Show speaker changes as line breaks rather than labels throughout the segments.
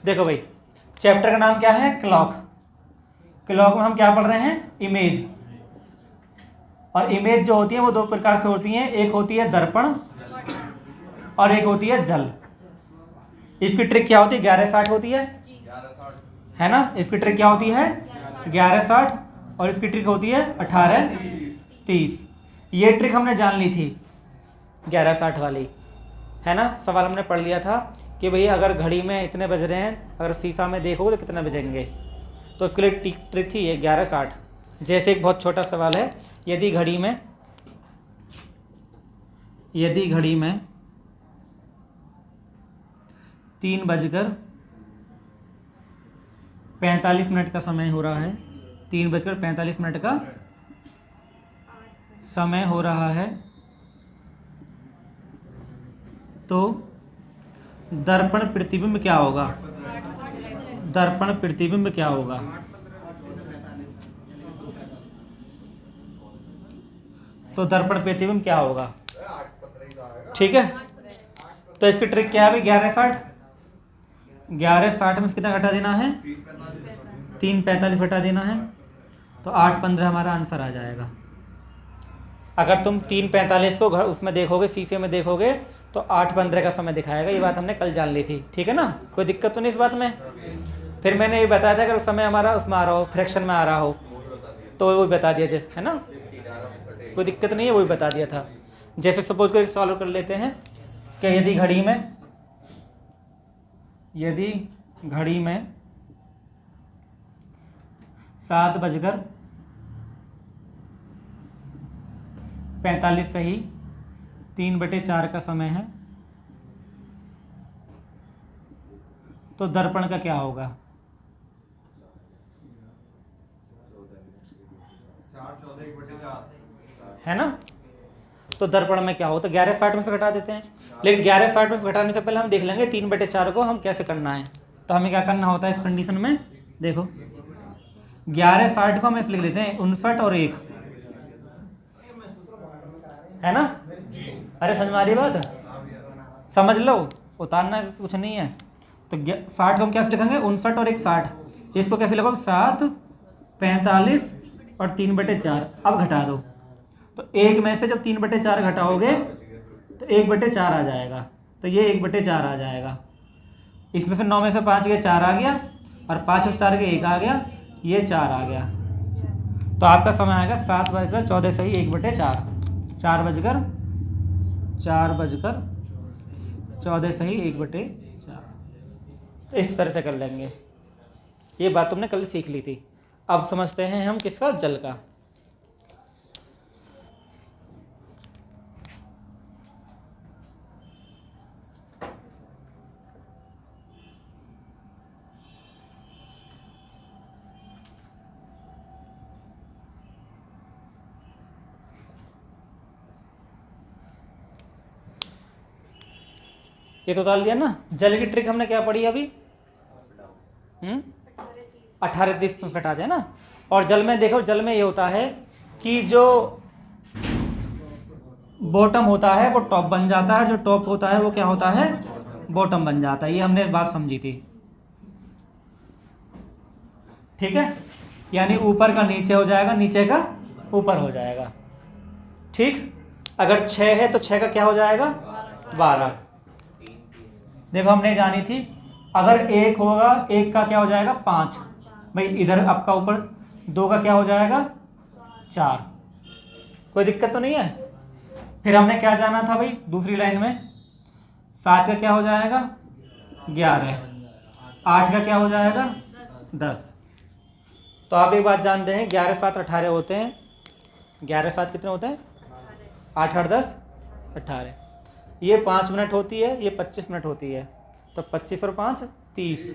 देखो भाई, चैप्टर का नाम क्या है? क्लॉक। क्लॉक में हम क्या पढ़ रहे हैं? इमेज। और इमेज जो होती है वो दो प्रकार से होती हैं, एक होती है दर्पण और एक होती है जल। इसकी ट्रिक क्या होती है? 1160 होती है ना? इसकी ट्रिक क्या होती है? 1160। और इसकी ट्रिक होती है 1830। ये ट्रिक हमने जान ली थी 1160 वाली, है ना? सवाल हमने पढ़ लिया था कि भैया अगर घड़ी में इतने बज रहे हैं, अगर शीशा में देखोगे तो कितने बजेंगे, तो उसके लिए ट्रिक थी ये 1160। जैसे एक बहुत छोटा सवाल है, यदि घड़ी में 3:45 का समय हो रहा है, 3:45 का समय हो रहा है, तो दर्पण प्रतिबिंब क्या होगा? दर्पण प्रतिबिंब क्या होगा? तो दर्पण प्रतिबिंब क्या होगा? ठीक है, तो इसकी ट्रिक क्या है भाई? 1160। 1160 में से कितना घटा देना है? 3:45 घटा देना है, तो 8:15 हमारा आंसर आ जाएगा। अगर तुम 3:45 को उसमें देखोगे, शीशे में देखोगे, तो 8:15 का समय दिखाएगा। ये बात हमने कल जान ली थी, ठीक है ना? कोई दिक्कत तो नहीं इस बात में? फिर मैंने ये बताया था अगर समय हमारा उसमें आ रहा हो, फ्रैक्शन में आ रहा हो, तो वो बता दिया, जैसे, है ना? कोई दिक्कत नहीं है, वो भी बता दिया था। जैसे सपोज कर सॉल्व कर लेते हैं कि यदि घड़ी में 7:45 सही 3/4 का समय है, तो दर्पण का क्या होगा? है ना? तो दर्पण में क्या हो? तो 1160 में से घटा देते हैं, लेकिन 1160 में से घटाने से पहले हम देख लेंगे 3/4 को हम कैसे करना है। तो हमें क्या करना होता है इस कंडीशन में? देखो, 1160 को हम ऐसे लिख लेते हैं 59 और 1, है ना? अरे समझ में आ रही बात? समझ लो, उतारना कुछ नहीं है। तो 60 को हम कैसे लिखेंगे? 59 और 1 60। इसको कैसे लिखोगे? 7, 45 और 3/4। अब घटा दो, तो 1 में से जब 3/4 घटाओगे तो 1/4 आ जाएगा, तो ये 1/4 आ जाएगा। इसमें से 9 में से 5 गए, 4 आ गया, और 5 और 4 गए 1 आ गया, ये 4 आ गया। तो आपका समय आएगा 7:14 सही 1/4, 4:14 सही 1/4। तो इस तरह से कर लेंगे। ये बात तुमने कल सीख ली थी। अब समझते हैं हम किसका? जल का। ये तो डाल दिया ना। जल की ट्रिक हमने क्या पढ़ी अभी? 18:30 में घटा दिया ना। और जल में देखो, जल में ये होता है कि जो बॉटम होता है वो टॉप बन जाता है, जो टॉप होता है वो क्या होता है? बॉटम बन जाता है। ये हमने बात समझी थी, ठीक है? यानी ऊपर का नीचे हो जाएगा, नीचे का ऊपर हो जाएगा, ठीक? अगर 6 है तो 6 का क्या हो जाएगा? 12। देखो हमने जानी थी, अगर 1 होगा, 1 का क्या हो जाएगा? 5। भाई इधर आपका ऊपर 2 का क्या हो जाएगा? 4। कोई दिक्कत तो नहीं है? फिर हमने क्या जाना था भाई दूसरी लाइन में? 7 का क्या हो जाएगा? 11। 8 का क्या हो जाएगा? 10। तो आप एक बात जानते हैं, 11 7 18 होते हैं। 11 7 कितने होते हैं? 8 8 10 18। ये 5 मिनट होती है, ये 25 मिनट होती है, तो 25 और 5 30।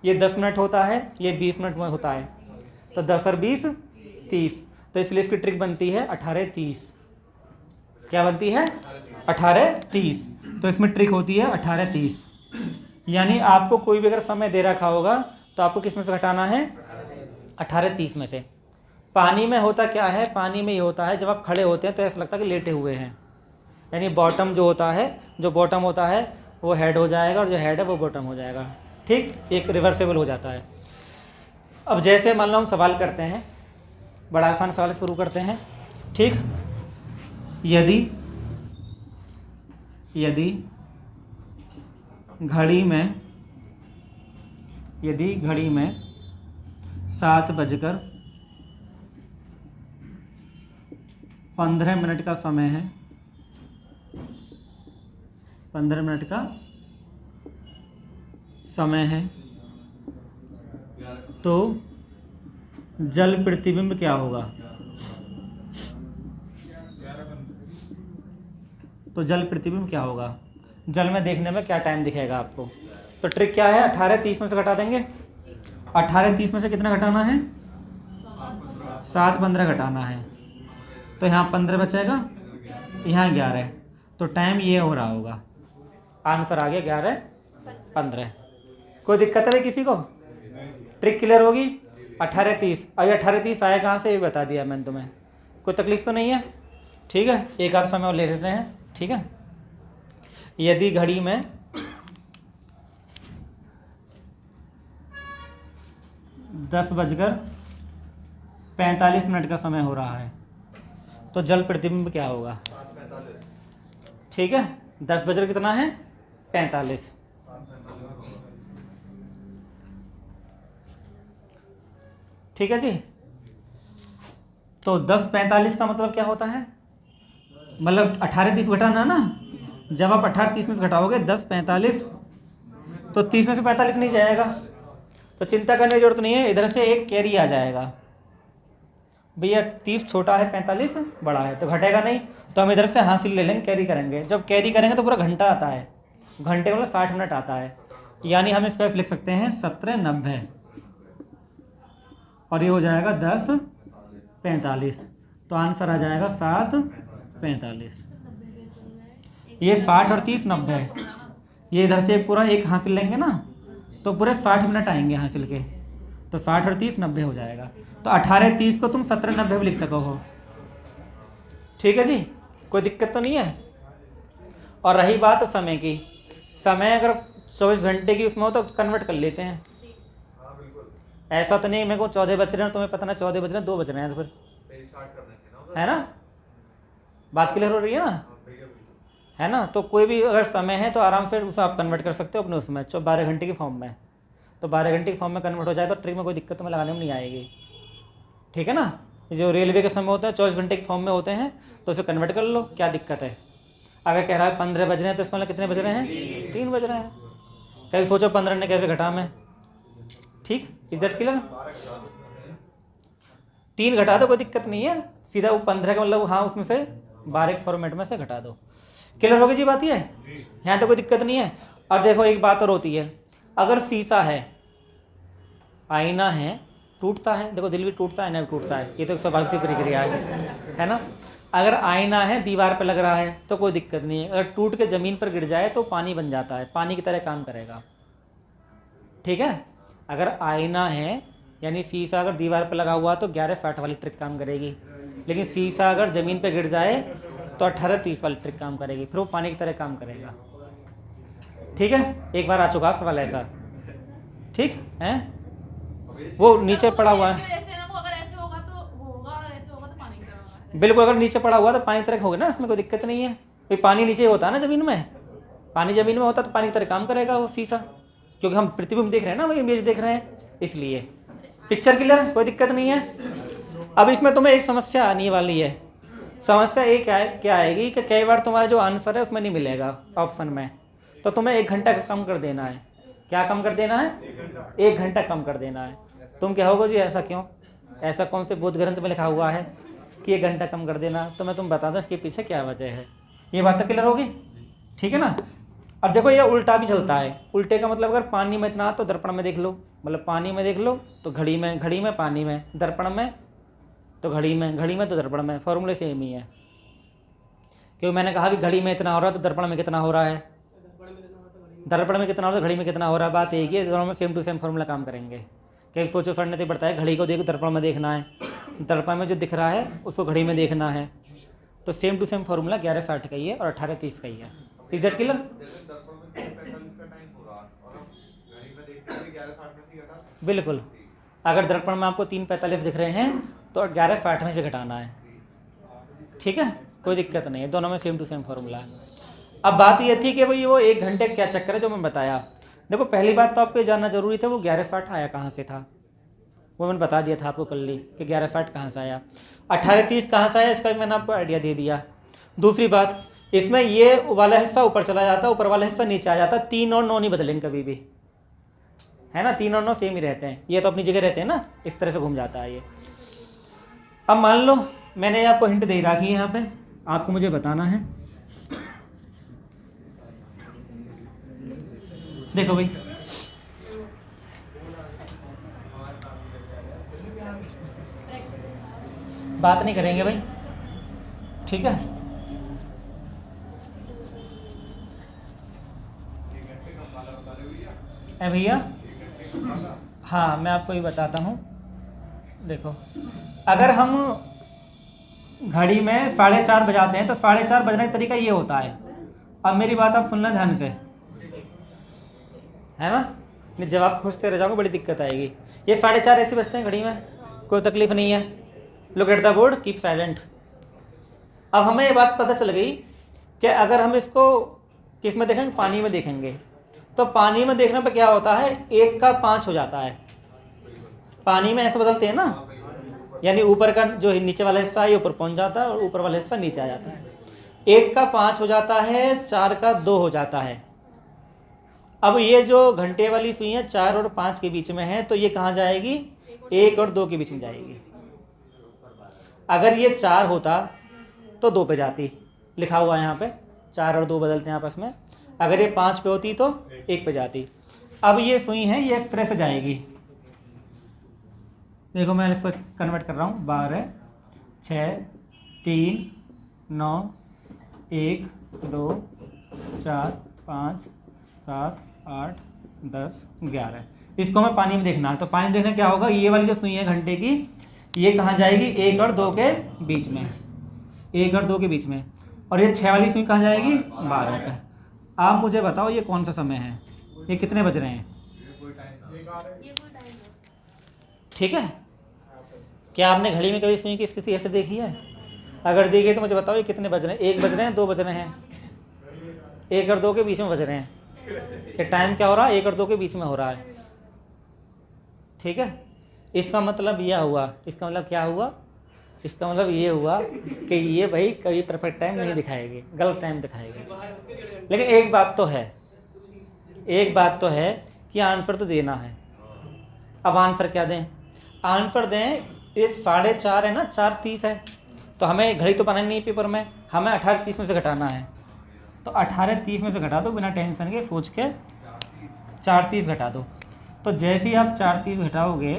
ये 10 मिनट होता है, ये 20 मिनट में होता है, तो 10 और 20 30। तो इसलिए इसकी ट्रिक बनती है 18:30। क्या बनती है? 18:30। तो इसमें ट्रिक होती है 18:30। यानी आपको कोई भी अगर समय दे रखा होगा तो आपको किस में से घटाना है? 18:30 में से। पानी में होता क्या है? पानी में ये होता है जब आप खड़े होते हैं तो ऐसा लगता है कि लेटे हुए हैं, यानी बॉटम जो होता है, जो बॉटम होता है वो हेड हो जाएगा और जो हेड है वो बॉटम हो जाएगा। ठीक, एक रिवर्सेबल हो जाता है। अब जैसे मान लो हम सवाल करते हैं, बड़ा आसान सवाल शुरू करते हैं। ठीक, यदि घड़ी में 7:15 का समय है, 15 मिनट का समय है, तो जल प्रतिबिंब क्या होगा? तो जल प्रतिबिंब क्या होगा? जल में देखने में क्या टाइम दिखेगा आपको? तो ट्रिक क्या है, 18:30 में से घटा देंगे। 18:30 में से कितना घटाना है? 7:15 घटाना है। तो यहाँ 15 बचेगा, यहाँ 11। तो टाइम ये हो रहा होगा। आंसर आ गया 11:15। कोई दिक्कत है भाई किसी को? ट्रिक क्लियर होगी? 18:30। अब 18:30 आया कहाँ से, ये बता दिया मैंने तुम्हें। कोई तकलीफ तो नहीं है? ठीक है, एक आध समय और ले लेते हैं। ठीक है, यदि घड़ी में 10:45 का समय हो रहा है, तो जल प्रतिबिंब क्या होगा? ठीक है, 10 बजकर कितना है? 45। ठीक है जी। तो 10:45 का मतलब क्या होता है? मतलब 18:30 घटाना ना। जब आप 18:30 में से घटाओगे 10:45, तो 30 में से 45 नहीं जाएगा, तो चिंता करने की जरूरत नहीं है। इधर से एक कैरी आ जाएगा, भैया 30 छोटा है, 45 बड़ा है, तो घटेगा नहीं। तो हम इधर से हासिल ले लेंगे, कैरी करेंगे। जब कैरी करेंगे तो पूरा घंटा आता है, घंटे मतलब 60 मिनट आता है। यानी हम इसको ऐसे लिख सकते हैं 17:90, और ये हो जाएगा 10:45। तो आंसर आ जाएगा 7:45। ये 60 और 30 90। ये इधर से पूरा एक हासिल लेंगे ना, तो पूरे 60 मिनट आएंगे हासिल के। तो 60 और 30 90 हो जाएगा। तो 18:30 को तुम 17:90 भी लिख सको हो। ठीक है जी, कोई दिक्कत तो नहीं है। और रही बात समय की, समय अगर 24 घंटे की उसमें हो तो कन्वर्ट कर लेते हैं। ऐसा तो नहीं मेरे को 14 बज रहे हैं, तुम्हें पता ना 14 बज रहे हैं, 2 बज रहे हैं, तो फिर है ना, बात क्लियर हो रही है ना, है ना। तो कोई भी अगर समय है तो आराम से उसे आप कन्वर्ट कर सकते हो अपने उसमें 12 घंटे की फॉर्म में। तो 12 घंटे की फॉर्म में कन्वर्ट हो जाए तो ट्रिक में कोई दिक्कत तुम्हें लगाने में नहीं आएगी। ठीक है ना। जो रेलवे के समय होते हैं 24 घंटे के फॉर्म में होते हैं, तो उसे कन्वर्ट कर लो, क्या दिक्कत है। अगर कह रहा है 15 बज रहे हैं तो इसमें कितने बज रहे हैं? 3 बज रहे हैं। कभी सोचो 15 ने कैसे घटा मैं। ठीक, इज दैट क्लियर? 3 घटा दो, कोई दिक्कत नहीं है। सीधा वो 15 का मतलब हाँ उसमें से 12 फॉर्मेट में से घटा दो। क्लियर होगी जी बात ये? यहाँ तो कोई दिक्कत नहीं है। और देखो एक बात और होती है, अगर शीशा है, आईना है, टूटता है, देखो दिल भी टूटता है, आईना भी टूटता है, ये तो स्वाभाविक सी प्रक्रिया है ना। अगर आईना है दीवार पर लग रहा है तो कोई दिक्कत नहीं है। अगर टूट के ज़मीन पर गिर जाए तो पानी बन जाता है, पानी की तरह काम करेगा। ठीक है, अगर आईना है यानी शीशा अगर दीवार पर लगा हुआ तो 11:60 वाली ट्रिक काम करेगी, लेकिन शीशा अगर ज़मीन पर गिर जाए तो 18:30 वाली ट्रिक काम करेगी, फिर वो पानी की तरह काम करेगा। ठीक है, एक बार आ चुका सवाल ऐसा। ठीक है, वो नीचे पड़ा हुआ है, बिल्कुल। अगर नीचे पड़ा हुआ तो पानी की तरह होगा ना, इसमें कोई दिक्कत नहीं है। भाई पानी नीचे होता है ना ज़मीन में, पानी ज़मीन में होता तो पानी की तरह काम करेगा वो शीशा, क्योंकि हम प्रतिबिंब देख रहे हैं ना, वही इमेज देख रहे हैं, इसलिए। पिक्चर क्लियर, कोई दिक्कत नहीं है। अब इसमें तुम्हें एक समस्या आने वाली है। समस्या एक क्या आएगी कि कई बार तुम्हारा जो आंसर है उसमें नहीं मिलेगा ऑप्शन में, तो तुम्हें 1 घंटा कम कर देना है। क्या कम कर देना है? 1 घंटा कम कर देना है। तुम कहोगे जी ऐसा क्यों, ऐसा कौन से बोध ग्रंथ में लिखा हुआ है कि 1 घंटा कम कर देना? तो मैं तुम बता दूँ इसके पीछे क्या वजह है। ये बात तो क्लियर होगी, ठीक है ना। अब देखो ये उल्टा भी चलता है। उल्टे का मतलब अगर पानी में इतना तो दर्पण में देख लो, मतलब पानी में देख लो तो घड़ी में पानी में, दर्पण में तो घड़ी में तो दर्पण में, फॉर्मूले सेम ही है। क्योंकि मैंने कहा कि घड़ी में इतना हो रहा है तो दर्पण में कितना हो रहा है, दर्पण में कितना हो रहा है, घड़ी में कितना हो रहा है। बात एक ही है, दोनों में सेम टू सेम फॉर्मूला काम करेंगे। कहीं सोचो सड़ने से पड़ता है, घड़ी को देखो दर्पण में देखना है, दर्पण में जो दिख रहा है उसको घड़ी में देखना है, तो सेम टू सेम फॉर्मूला 11:60 का ही है और 18:30 का ही है। Is that clear? बिल्कुल, अगर दर्पण में आपको 3:45 दिख रहे हैं तो 11:60 में से घटाना है। ठीक है, कोई दिक्कत नहीं है, दोनों में सेम टू सेम फॉर्मूला है। अब बात ये थी कि भाई वो 1 घंटे क्या चक्कर है जो मैं बताया। देखो पहली बात तो आपको ये जानना जरूरी था वो 11:60 आया कहाँ से था, वो मैंने बता दिया था आपको कल ही कि 11:60 कहाँ से आया। 18:30 कहाँ से आया इसका भी मैंने आपको आइडिया दे दिया। दूसरी बात, इसमें ये वाला हिस्सा ऊपर चला जाता, ऊपर वाला हिस्सा नीचे आ जाता, 3 और 9 नहीं बदलेंगे कभी भी, है ना, 3 और 9 सेम ही रहते हैं, ये तो अपनी जगह रहते हैं ना, इस तरह से घूम जाता है ये। अब मान लो मैंने आपको हिंट दे रखी है यहाँ पे, आपको मुझे बताना है। देखो भाई, बात नहीं करेंगे भाई, ठीक है। भैया हाँ, मैं आपको ये बताता हूँ। देखो अगर हम घड़ी में 4:30 बजाते हैं तो 4:30 बजने का तरीका ये होता है। अब मेरी बात आप सुनना ध्यान से, है ना, नहीं जब आप खोजते रह जाओगे बड़ी दिक्कत आएगी। ये 4:30 ऐसे बजते हैं घड़ी में, कोई तकलीफ नहीं है। Look at the board, keep silent. अब हमें ये बात पता चल गई कि अगर हम इसको किस में देखेंगे, पानी में देखेंगे, तो पानी में देखने पर क्या होता है, 1 का 5 हो जाता है। पानी में ऐसे बदलते हैं ना, यानी ऊपर का जो नीचे वाला हिस्सा है ये ऊपर पहुंच जाता है और ऊपर वाला हिस्सा नीचे आ जाता है। 1 का 5 हो जाता है, 4 का 2 हो जाता है। अब ये जो घंटे वाली सुई है 4 और 5 के बीच में है, तो ये कहाँ जाएगी, 1 और 2 के बीच में जाएगी। अगर ये 4 होता तो 2 पे जाती, लिखा हुआ है यहाँ पे 4 और 2 बदलते हैं आपस में। अगर ये 5 पे होती तो 1 पे जाती। अब ये सुई है ये इस तरह से जाएगी, देखो मैं इसको कन्वर्ट कर रहा हूँ। 12, 6, 3, 9, 1, 2, 4, 5, 7, 8, 10, 11। इसको हमें पानी में देखना है, तो पानी में देखना क्या होगा, ये वाली जो सुई है घंटे की ये कहाँ जाएगी, 1 और 2 के बीच में, 1 और 2 के बीच में। और ये 6 वाली सुई कहाँ जाएगी, 12 पे। आप मुझे बताओ ये कौन सा समय है, ये कितने बज रहे हैं, ठीक है। क्या आपने घड़ी में कभी सुई की स्थिति ऐसे देखी है? अगर देखी तो मुझे बताओ ये कितने बज रहे हैं, 1 बज रहे हैं, 2 बज रहे हैं, 1 और 2 के बीच में बज रहे हैं। ये टाइम क्या हो रहा है, 1 और 2 के बीच में हो रहा है, ठीक है। इसका मतलब यह हुआ, इसका मतलब क्या हुआ, इसका मतलब ये हुआ कि ये भाई कभी परफेक्ट टाइम नहीं दिखाएगी, गलत टाइम दिखाएगी। लेकिन एक बात तो है, एक बात तो है कि आंसर तो देना है। अब आंसर क्या दें, आंसर दें, ये 4:30 है ना, 4:30 है, तो हमें घड़ी तो बनानी नहीं पेपर में, हमें 18:30 में से घटाना है। तो 18:30 में से घटा दो बिना टेंशन के, सोच के 4:30 घटा दो। तो जैसे ही आप 4:30 घटाओगे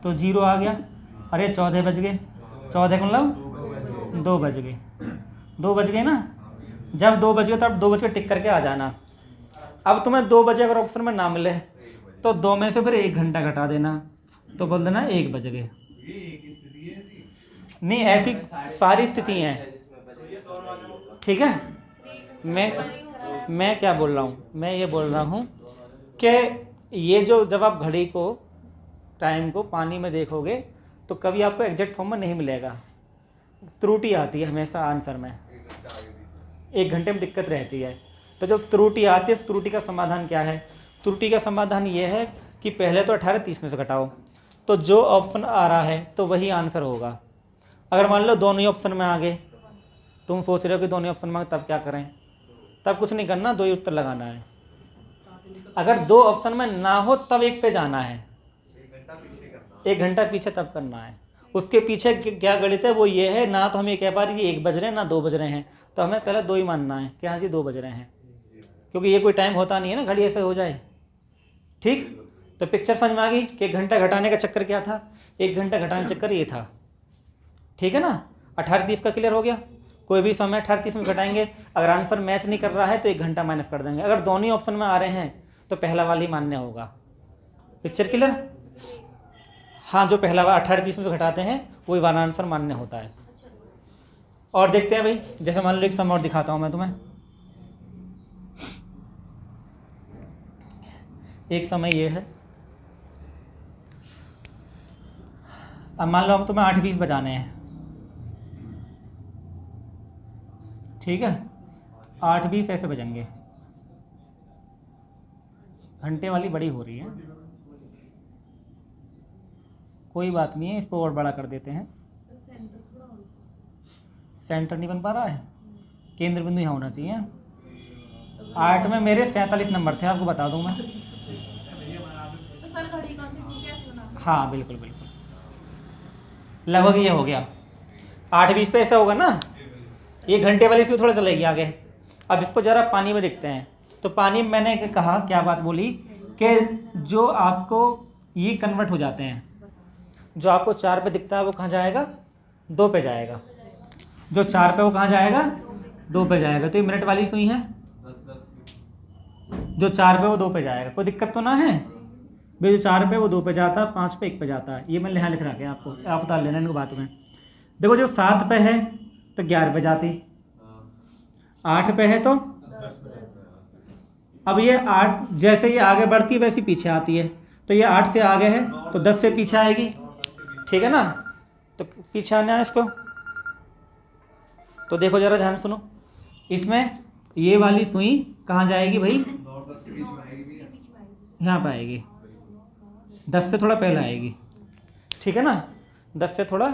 तो 0 आ गया, अरे 14 बज गए, 14 का मतलब 2 बज गए, 2 बज गए ना। जब 2 बज गए तब 2 बज के टिक करके आ जाना। अब तुम्हें 2 बजे अगर ऑप्शन में ना मिले तो 2 में से फिर 1 घंटा घटा देना, तो बोल देना 1 बज गए। नहीं ऐसी सारी स्थिति हैं, ठीक है। मैं क्या बोल रहा हूँ, मैं ये बोल रहा हूँ कि ये जो जब आप घड़ी को टाइम को पानी में देखोगे तो कभी आपको एग्जैक्ट फॉर्म में नहीं मिलेगा, त्रुटि आती है हमेशा आंसर में, 1 घंटे में दिक्कत रहती है। तो जब त्रुटि आती है, उस त्रुटि का समाधान क्या है, त्रुटि का समाधान ये है कि पहले तो 18:30 में से घटाओ, तो जो ऑप्शन आ रहा है तो वही आंसर होगा। अगर मान लो दोनों ही ऑप्शन में आ गए, तुम सोच रहे हो कि दोनों ही ऑप्शन में, तब क्या करें, तब कुछ नहीं करना, 2 ही उत्तर लगाना है। अगर 2 ऑप्शन में ना हो तब 1 पे जाना है, 1 घंटा पीछे तब करना है। उसके पीछे क्या गणित है वो ये है, ना तो हम ये कह पा रहे कि 1 बज रहे हैं ना 2 बज रहे हैं, तो हमें पहले 2 ही मानना है कि हाँ जी 2 बज रहे हैं, क्योंकि ये कोई टाइम होता नहीं है ना घड़ी ऐसे हो जाए, ठीक। तो पिक्चर समझ में आ गई कि 1 घंटा घटाने का चक्कर क्या था, 1 घंटा घटाने का चक्कर ये था, ठीक है ना। 18:30 का क्लियर हो गया। कोई भी समय 18:30 में घटाएंगे, अगर आंसर मैच नहीं कर रहा है तो 1 घंटा माइनस कर देंगे। अगर दोनों ही ऑप्शन में आ रहे हैं तो पहला वाला ही मान्य होगा। पिक्चर क्लियर, हाँ, जो पहला वाला 18:30 में से घटाते हैं वही वाला आंसर मान्य होता है। और देखते हैं भाई, जैसे मान लो एक समय और दिखाता हूँ मैं तुम्हें। एक समय ये है। अब मान लो अब तुम्हें 8:20 बजाने हैं, ठीक है, 8:20 ऐसे बजेंगे। घंटे वाली बड़ी हो रही है, कोई बात नहीं है, इसको और बड़ा कर देते हैं। सेंटर नहीं बन पा रहा है, केंद्र बिंदु यहाँ होना चाहिए। 8 में मेरे 47 नंबर थे, आपको बता दूं मैं। हाँ बिल्कुल बिल्कुल, लगभग ये हो गया। 8:20 पे ऐसा होगा ना, ये घंटे वाली इसमें थोड़ा चलेगी आगे। अब इसको ज़रा पानी में देखते हैं। तो पानी में मैंने कहा, क्या बात बोली कि जो आपको ये कन्वर्ट हो जाते हैं, जो आपको 4 पे दिखता है वो कहाँ जाएगा, 2 पे जाएगा। जो 4 पे वो कहाँ जाएगा, 2 पे जाएगा। तो ये मिनट वाली सुई है, जो 4 पे वो 2 पे जाएगा। कोई दिक्कत तो ना है भाई, जो 4 पे वो 2 पे जाता है, 5 पे 1 पे जाता है। ये मैंने यहाँ लिख रखा है, आपको आप बता लेना इनको बात में। देखो जो 7 पे है तो 11 पे जाती, 8 पे है तो, अब ये 8 जैसे ये आगे बढ़ती है वैसे पीछे आती है। तो ये 8 से आगे है तो 10 से पीछे आएगी, ठीक है ना। तो पीछे आना है इसको। तो देखो जरा ध्यान सुनो, इसमें ये वाली सुई कहाँ जाएगी भाई, यहाँ पे आएगी, 10 से थोड़ा पहले आएगी, ठीक है ना, 10 से थोड़ा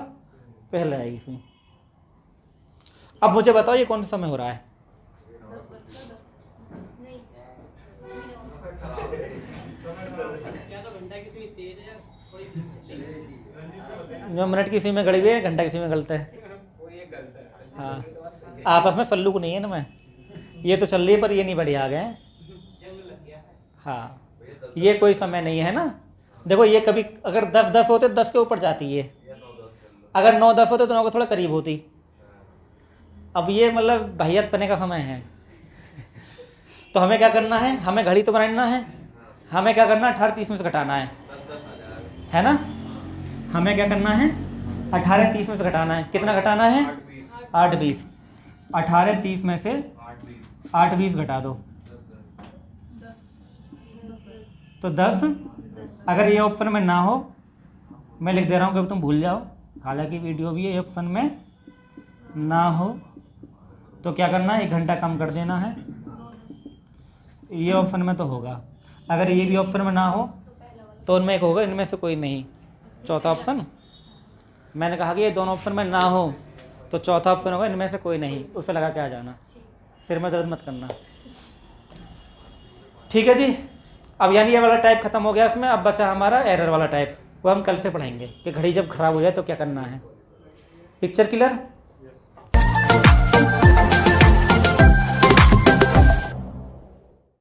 पहले आएगी सुई। अब मुझे बताओ ये कौन सा समय हो रहा है, जो मिनट की सुई में गड़ी हुई है, घंटा की सुई में गलता है। हाँ आपस में सल्लू को नहीं है ना, मैं ये तो चल रही है पर ये नहीं बढ़िया आ गए। हाँ ये कोई समय नहीं है ना। देखो ये कभी अगर 10-10 होते 10 के ऊपर जाती है, अगर 9-10 होते तो 9 के थोड़ा करीब होती। अब ये मतलब भाइयत पने का समय है। तो हमें क्या करना है, हमें घड़ी तो बनाना है, हमें क्या करना है 18:30 में से घटाना है ना। हमें क्या करना है 18:30 में से घटाना है। कितना घटाना है, 8:20। 18:30 में से 8:20 घटा दो तो 10। अगर ये ऑप्शन में ना हो, मैं लिख दे रहा हूँ कि तुम भूल जाओ, हालांकि वीडियो भी ये ऑप्शन में ना हो तो क्या करना है, 1 घंटा कम कर देना है। ये ऑप्शन में तो होगा, अगर ये भी ऑप्शन में ना हो तो उनमें एक होगा, इनमें से कोई नहीं। चौथा ऑप्शन मैंने कहा कि ये दोनों ऑप्शन में ना हो तो चौथा ऑप्शन होगा, इनमें से कोई नहीं। उसे लगा के आ जाना, सिर में दर्द मत करना, ठीक है जी। अब यानी ये वाला टाइप खत्म हो गया इसमें। अब बचा हमारा एरर वाला टाइप, वो हम कल से पढ़ेंगे कि घड़ी जब खराब हो जाए तो क्या करना है। Picture clear.